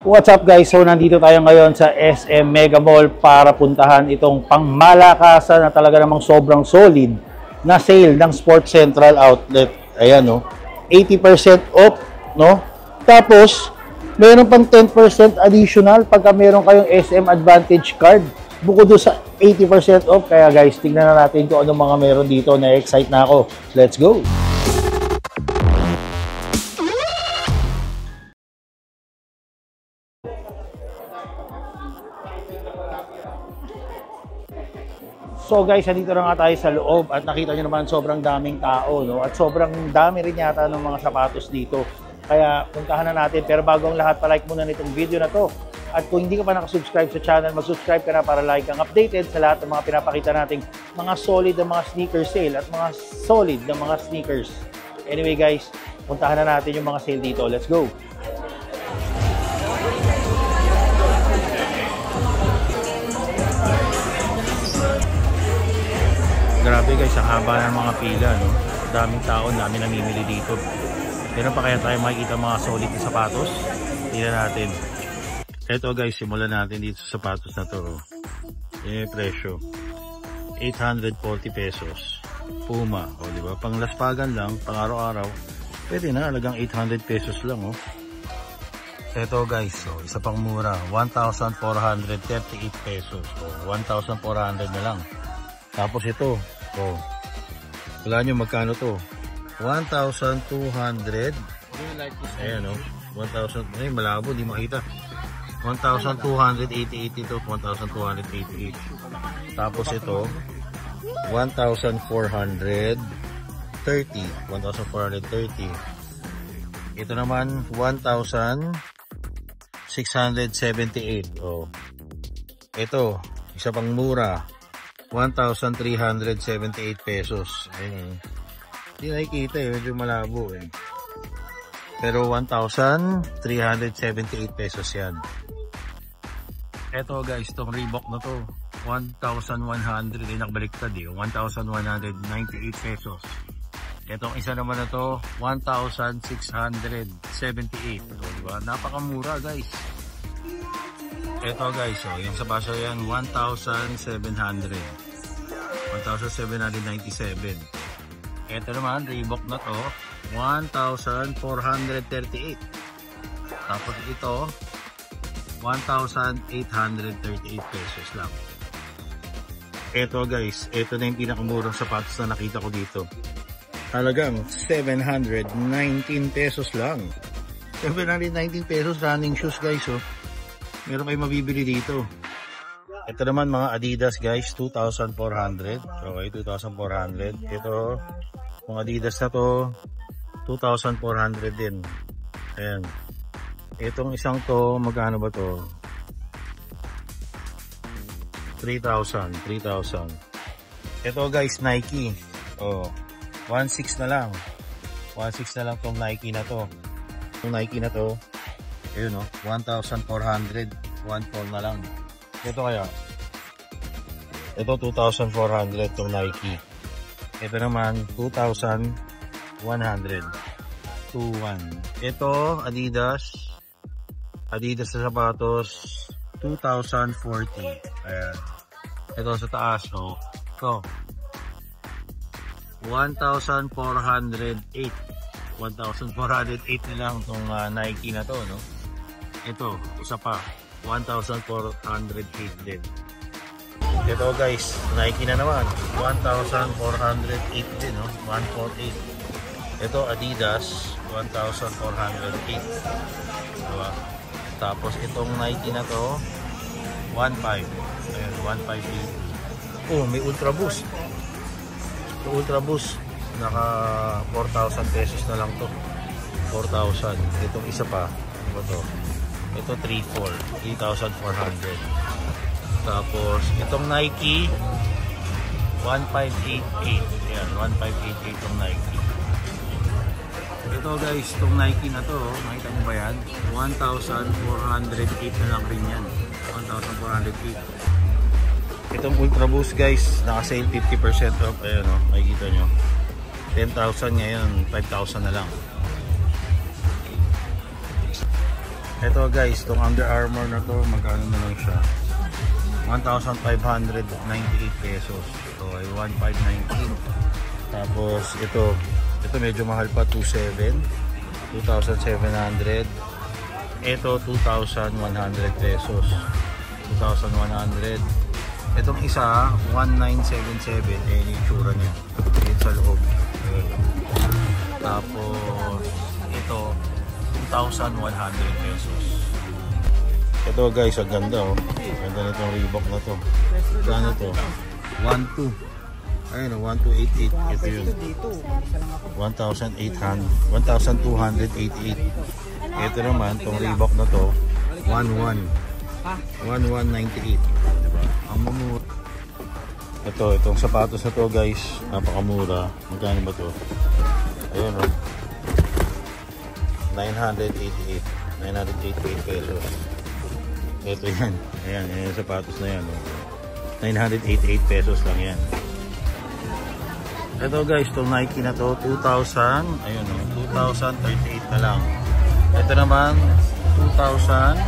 What's up guys? So nandito tayo ngayon sa SM Mega Mall para puntahan itong pangmalakasan na talaga namang sobrang solid na sale ng Sports Central Outlet. Ayan no, 80% off no. Tapos meron pang 10% additional pagka meron kayong SM Advantage card. Bukod doon sa 80% off. Kaya guys, tingnan na natin kung ano mga meron dito. Na-excite na ako. Let's go! So guys, nandito na nga tayo sa loob at nakita nyo naman sobrang daming tao, no? At sobrang dami rin yata ng mga sapatos dito. Kaya puntahan na natin. Pero bago ang lahat, palike muna nitong video na to. At kung hindi ka pa nakasubscribe sa channel, mag-subscribe ka na para like kang updated sa lahat ng mga pinapakita nating mga solid na mga sneaker sale at mga solid na mga sneakers. Anyway guys, puntahan na natin yung mga sale dito. Let's go! Grabe guys, ang haba ng mga pila, no? Daming tao, daming namimili dito. Meron pa kaya tayo makikita mga solid na sapatos? Tingnan natin. Ito guys, simulan natin dito sa sapatos na to. Yung presyo 840 pesos. Puma, o diba? Pang laspagan lang, pang araw-araw. Pwede na, alagang 800 pesos lang, oh. Ito guys, so, isa pang mura, 1,438 pesos. O, 1,400 na lang. Tapos ito, oh, wala nyo magkano to? 1,200. Ayan o, 1,000. Ay, malabo, di makita. 1,288 ito, 1,288. Tapos ito, 1,430. 1,430. Ito naman, 1,678. Oh. Ito, isa pang mura. 1,378 pesos. Ayun. Hindi nakikita eh. Medyo malabo eh. Pero 1,378 pesos yan. Eto guys, itong Reebok na to. 1,100 eh. Nakabaliktad eh. 1,198 pesos. Etong isa naman na to, 1,678. So, diba? Napakamura guys. Ito guys, so yung sa baso yan 1,700. 1,797. Ito naman, Reebok na to, 1,438. Tapos ito, 1,838 pesos lang. Ito guys, ito na yung pinakamurang sapatos na nakita ko dito. Talagang 719 pesos lang. 719 pesos running shoes guys, oh. Meron kayo mabibili dito. Ito naman mga Adidas guys, 2,400. Okay, 2,400. Ito, mga Adidas na to, 2,400 din. Ayan. Itong isang to, magkano ba to? 3,000. Ito guys, Nike. Oh, 1,600 na lang. 1,600 na lang tong Nike na to. Itong Nike na to, ayun o, 1,400. 1,400 na lang. Ito kaya, ito 2,400 itong Nike. Ito naman 2,100. 2,100. Ito Adidas. Adidas na sapatos 2,040. Ayan. Ito sa taas, oh. Ito 1,408. 1,408 na lang itong Nike na to, no? Ito, isa pa, 1,408 din. Ito guys, Nike na naman, 1,408 din, no? 148. Ito Adidas, 1,408. Diba? Tapos itong Nike na to, 1,500. Ayan, 1,580. Oh, may Ultra Boost. Ito Ultra Boost, naka 4,000 pesos na lang to. 4,000. Itong isa pa, ano ba to? Ito 3,400. Tapos itong Nike 1,588. Ayan, 1,588 itong Nike. Ito guys, itong Nike na to, makita nyo ba yan? 1,408 na lang rin yan. 1,408. Itong Ultra Boost guys, naka sale 50% off. Ayan o, makikita nyo. 10,000 ngayon, 5,000 na lang. Ito guys, itong Under Armour na to, magkano na lang siya? 1,598 pesos. So ay 1,519. Tapos ito medyo mahal pa, 2,700. Ito 2,100 pesos. 2,100. Itong isa 1,977. Eh, yung itsura niya dito sa loob. Tapos ito 2,100 pesos. Ito guys, ang ganda oh. Ganda nitong Reebok na to. Kano to? 1,200. Ayun oh, 1,288. Ito yun. 1,288. Ito naman, itong Reebok na to, 1,198. Diba? Ang mamura. Itong sapatos na to guys, napakamura. Magkano ba to? Ayun oh. 988 pesos. Ito yan. Ayan, yung sapatos na yan. Oh. 988 pesos lang yan. Ito guys, itong Nike na to, 2,000. Ayun oh, 2,038 na lang. Ito naman, 2,457.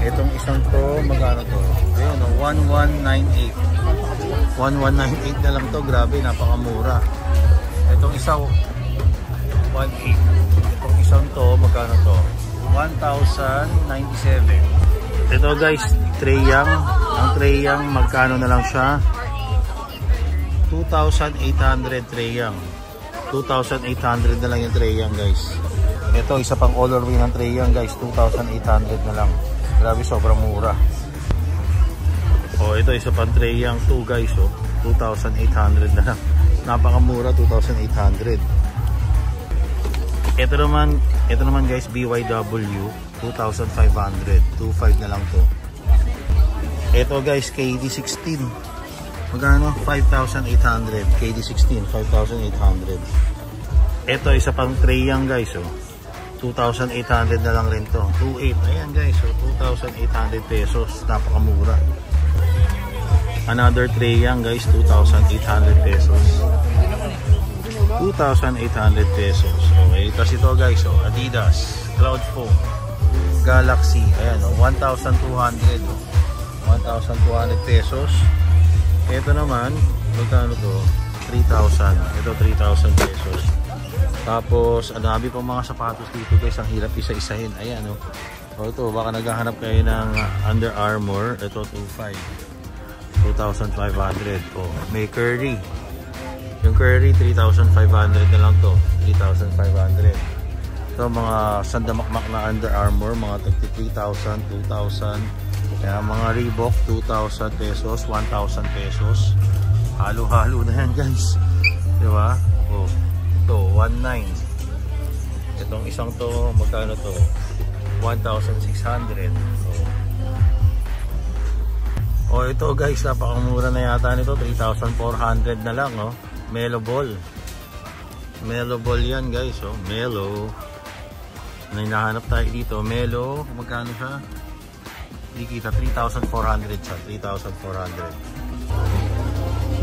Itong isang to, magkano to? Ayun oh, 1,198. 1,198 na lang to. Grabe, napakamura. Itong isa 1,800. Itong isang to, magkano to? 1,097. Ito guys, Treyang. Ang Treyang, magkano na lang siya? 2,800 Treyang. 2,800 na lang yung Treyang guys. Ito, isa pang colorway ng Treyang guys, 2,800 na lang. Grabe, sobrang mura. Oh, ito isa pang Treyang 2 guys, oh. 2,800 na lang. Napakamura, 2,800. Ito naman guys, BYW 2,500. 2,500 na lang to. Ito guys, KD16. Magkano? 5,800. KD16, 5,800. Ito isa pang Treyang guys, oh. 2,800 na lang rin to. 2,800. Ayan guys, oh. 2,800 pesos. Napakamura. Another Treyang guys, 2,800 pesos. 2,800 pesos. Okay, tapos ito guys, oh, Adidas Cloudfoam Galaxy. Ayan, oh, 1,200. 1,200 pesos. Ito naman, magkano to? 3,000. Ito 3,000 pesos. Tapos, ang dami pang mga sapatos dito guys. Ang hirap isa-isahin. Ayan, oh. O ito, baka naghahanap kayo ng Under Armour. Ito, 2,500. Oh, may Curry. Yung Curry, 3,500 na lang to. 3,500. Ito, mga sandamakmak na Under Armour. Mga 3,000, 2,000. Kaya mga Reebok, 2,000 pesos, 1,000 pesos. Halo-halo na yan guys. Diba? Oh, ito, 1,900. Itong isang to, magkano to? 1,600. Oh, ito guys, napakamura na yata nito. 3,400 na lang, oh. Melo Ball. Melo Ball yan guys, oh. Melo. May nahanap tayo dito. Melo, magkano siya? Hindi kita, 3,400 siya. 3,400.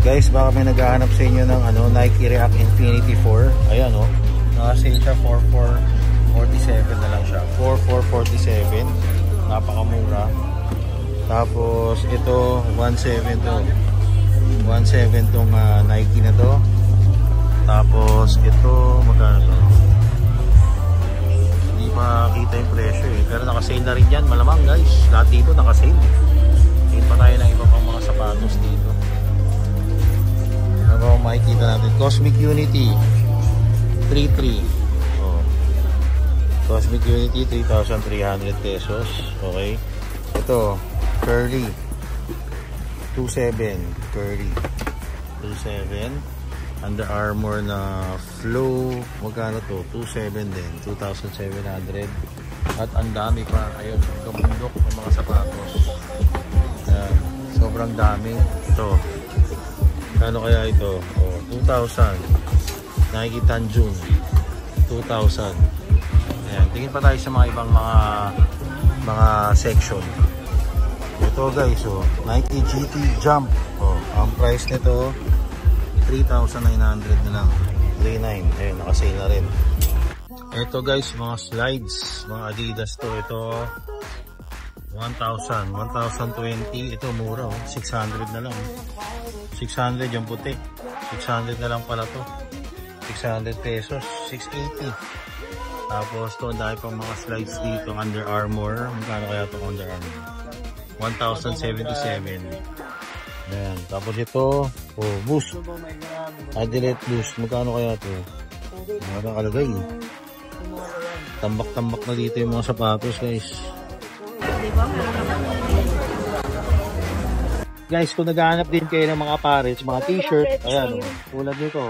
Guys, baka may naghahanap sa inyo ng Nike React Infinity 4. Ayan, oh. Naka-sale siya, 4,447 na lang siya. 4,447. Napakamura. Tapos ito 1,700 to. 1,700 tong Nike na to. Tapos ito magkano to? Hindi pa kita yung presyo eh. Pero naka-sale na rin yan, malamang guys. Lahat dito naka-sale. Tingin pa tayo ng iba pang mga sapatos dito. Ano ba makikita natin? Cosmic Unity 3,300. Oh. Cosmic Unity 3,300 pesos. Okay. Ito Curry 2,700. Curry 2,700. Under Armour na Flow, magkano to? 2,700 din. 2,700. At ang dami pa. Ayun, kamundok ng mga sapatos. Ayan, sobrang dami. Ito, kano kaya ito? Oh, 2,000. Nike Tanjun 2,000. Ayan, tingin pa tayo sa mga ibang mga section. Ito guys, oh, Nike GT Jump. Oh, ang price nito 3,900 na lang. 3,900. Ayun, nakasale na rin. Ito guys, mga slides, mga Adidas to. Ito 1,000, 1,020. Ito mura, 600 na lang. 600 yung puti. 600 na lang pala to. 600 pesos, 680. Tapos to, dahil pang mga slides dito. Under Armour. Magkano kaya ito Under Armour? 1,077. Ayan. Tapos ito, Boost. Adilet Boost. Magkano kaya ito? Nakakalagay. Tambak-tambak na dito yung mga sapatos guys. Guys, kung naghahanap din kayo ng mga pares, mga t-shirt, ayan, tulad nito.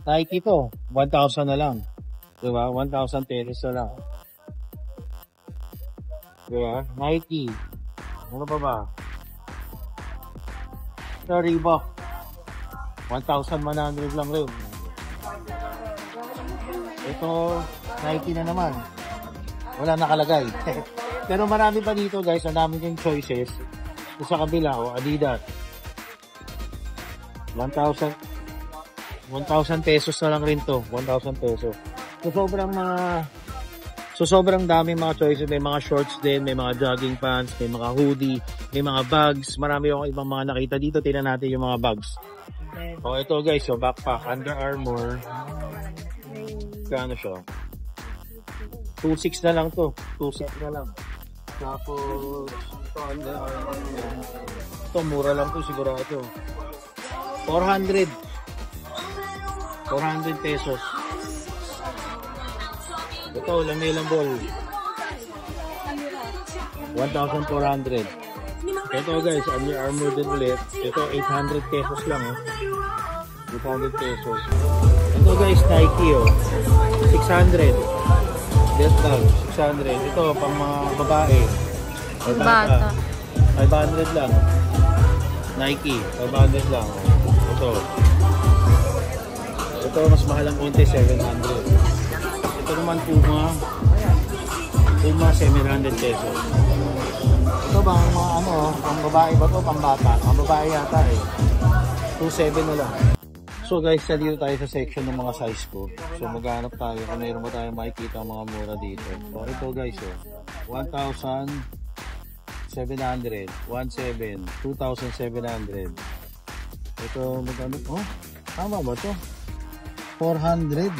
Nike to, 1,000 na lang. Diba? 1,000 pesos na lang. Diba? Nike. Ano pa ba? Ito, Reebok. 1,100 lang rin. Ito, Nike na naman. Wala nakalagay. Pero marami pa dito guys. Ang dami yung choices. Ito sa kabila, Adidas. 1,000 pesos na lang rin to. 1,000 pesos. So sobrang dami mga choices. May mga shorts din, may mga jogging pants, may mga hoodie, may mga bags. Marami yung ibang mga nakita dito. Tingnan natin yung mga bags. O ito guys, so backpack, Under Armour. Kano siya? 2,600 na lang to. 2,600 na lang. Tapos ito Under Armour. Ito mura lang to sigurado. 400 pesos. Ito, Lamelang Ball. 1,400. Ito guys, Under Armour din ulit. Ito, 800 pesos lang. 800 pesos. Ito guys, Nike 600. Death Tag, 600. Ito, pang mga babae. Bata. 500 lang. Nike, 500 lang. Ito, mas mahal ang konti, 700. Ito naman Puma 700 pesos. Ito bang mga pang babae ba to, pang bata? Pang babae yata 2,700 na lang. So guys, dito tayo sa section ng mga size ko. So maghanap tayo kung mayroon ba tayo makikita ang mga mura dito. So ito guys, 1,700, 1,700, 2,700. Ito magkano? Tama ba to? 400.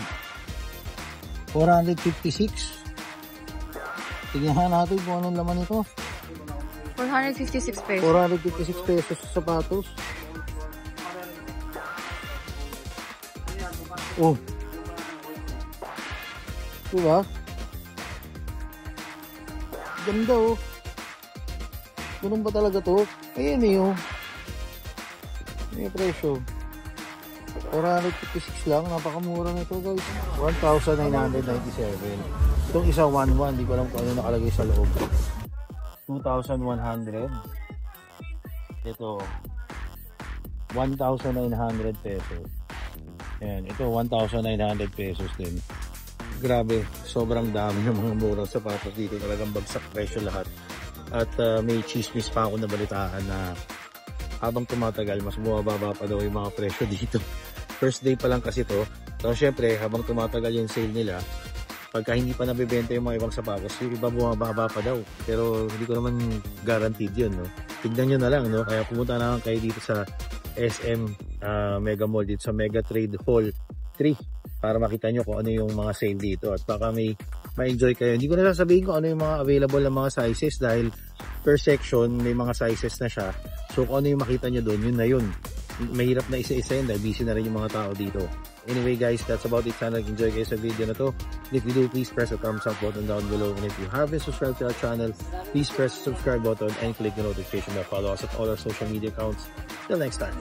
456. Tignan natin kung anong laman ito. 456 pesos. 456 pesos sa sapatos. Oh. Diba? Ganda oh. Ganun ba talaga to? Ayan may presyo. 456 lang, napakamura nito guys. 1,997. Itong isa 1,100, di ko alam kung ano nakalagay sa loob. 2,100. Ito 1,900 pesos. Ayan, ito 1,900 pesos din. Grabe, sobrang dami ng mga murang sapatos dito. Talagang bagsak presyo lahat. At may chismis pa ako na balitaan na habang tumatagal, mas bumababa pa daw yung mga presyo dito. First day pa lang kasi to. So syempre, habang tumatagal yung sale nila, pagka hindi pa nabibenta yung mga ibang sapatos, yung iba bumababa pa daw. Pero hindi ko naman guaranteed yun, no? Tignan nyo na lang, no? Kaya pumunta na lang kayo dito sa SM Mega Mall, dito sa Mega Trade Hall 3 para makita nyo kung ano yung mga sale dito at baka may ma-enjoy kayo. Hindi ko na sasabihin kung ano yung mga available na mga sizes dahil per section may mga sizes na siya. So kung ano yung makita nyo doon, yun na yun. Mahirap na isa-isa yun dahil busy na rin yung mga tao dito. Anyway guys, that's about it. Sana nag-enjoy kayo sa video na to. If you do, please press the thumbs up button down below. And if you haven't subscribed to our channel, please press the subscribe button and click the notification bell. Follow us at all our social media accounts. Till next time.